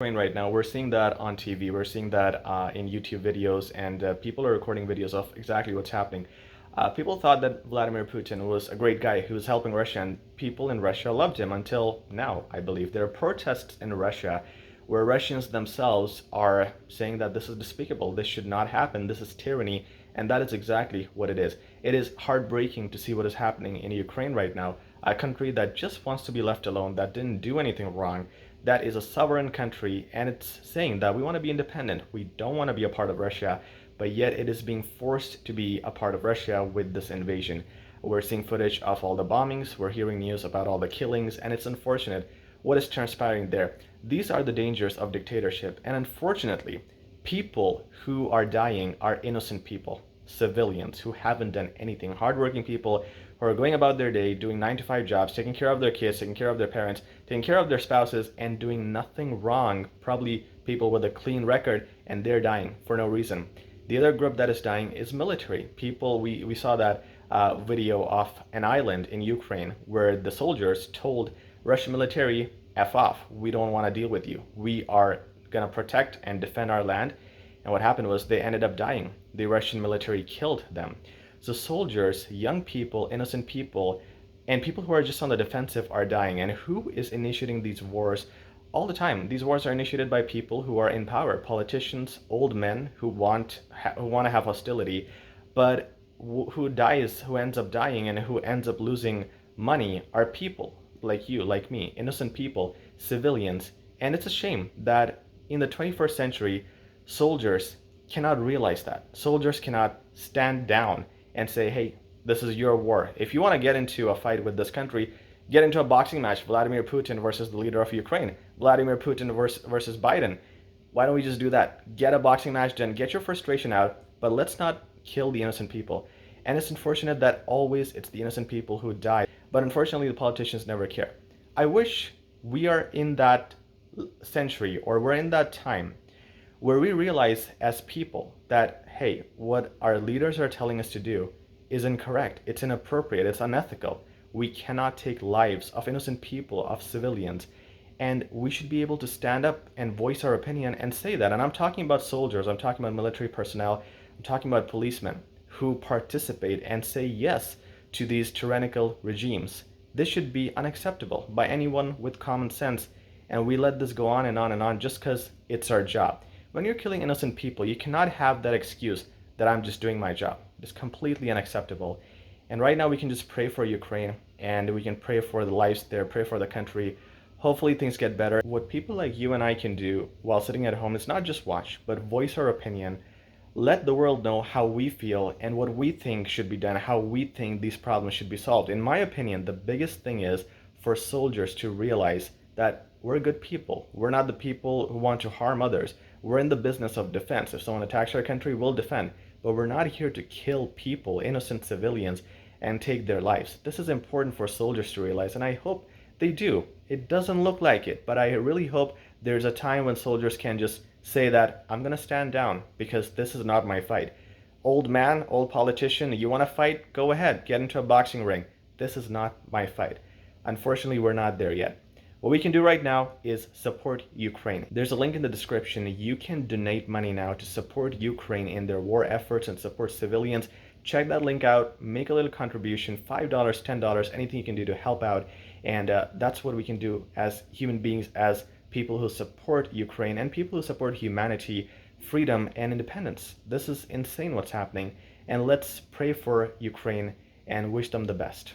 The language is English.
Right now, we're seeing that on TV, we're seeing that in YouTube videos, and people are recording videos of exactly what's happening. People thought that Vladimir Putin was a great guy who was helping Russia, and people in Russia loved him until now, I believe. There are protests in Russia where Russians themselves are saying that this is despicable, this should not happen, this is tyranny, and that is exactly what it is. It is heartbreaking to see what is happening in Ukraine right now, a country that just wants to be left alone, that didn't do anything wrong, that is a sovereign country, and it's saying that we want to be independent. We don't want to be a part of Russia, but yet it is being forced to be a part of Russia with this invasion. We're seeing footage of all the bombings, we're hearing news about all the killings, and it's unfortunate what is transpiring there. These are the dangers of dictatorship, and unfortunately, people who are dying are innocent people, civilians who haven't done anything, hardworking people who are going about their day, doing 9 to 5 jobs, taking care of their kids, taking care of their parents, taking care of their spouses, and doing nothing wrong. Probably people with a clean record, and they're dying for no reason. The other group that is dying is military. People, we saw that video of an island in Ukraine where the soldiers told Russian military, F off, we don't want to deal with you. We are going to protect and defend our land. And what happened was they ended up dying. The Russian military killed them. So soldiers, young people, innocent people, and people who are just on the defensive are dying. And who is initiating these wars all the time? These wars are initiated by people who are in power, politicians, old men who want to have hostility, but who ends up dying and who ends up losing money are people like you, like me, innocent people, civilians. And it's a shame that in the 21st century, soldiers cannot realize that. Soldiers cannot stand down and say, hey, this is your war. If you want to get into a fight with this country, get into a boxing match, Vladimir Putin versus the leader of Ukraine, Vladimir Putin versus Biden. Why don't we just do that? Get a boxing match done, get your frustration out, but let's not kill the innocent people. And it's unfortunate that always it's the innocent people who die, but unfortunately the politicians never care. I wish we are in that century, or we're in that time where we realize as people that, hey, what our leaders are telling us to do is incorrect, it's inappropriate, it's unethical. We cannot take lives of innocent people, of civilians, and we should be able to stand up and voice our opinion and say that. And I'm talking about soldiers, I'm talking about military personnel, I'm talking about policemen who participate and say yes to these tyrannical regimes. This should be unacceptable by anyone with common sense, and we let this go on and on and on just because it's our job. When you're killing innocent people, you cannot have that excuse that I'm just doing my job. It's completely unacceptable. And right now we can just pray for Ukraine, and we can pray for the lives there, pray for the country. Hopefully things get better. What people like you and I can do while sitting at home is not just watch, but voice our opinion. Let the world know how we feel and what we think should be done, how we think these problems should be solved. In my opinion, the biggest thing is for soldiers to realize that we're good people. We're not the people who want to harm others. We're in the business of defense. If someone attacks our country, we'll defend. But we're not here to kill people, innocent civilians, and take their lives. This is important for soldiers to realize, and I hope they do. It doesn't look like it, but I really hope there's a time when soldiers can just say that, I'm going to stand down because this is not my fight. Old man, old politician, you want to fight? Go ahead, get into a boxing ring. This is not my fight. Unfortunately, we're not there yet. What we can do right now is support Ukraine. There's a link in the description. You can donate money now to support Ukraine in their war efforts and support civilians. Check that link out, make a little contribution, $5, $10, anything you can do to help out. And that's what we can do as human beings, as people who support Ukraine and people who support humanity, freedom, and independence. This is insane what's happening. And let's pray for Ukraine and wish them the best.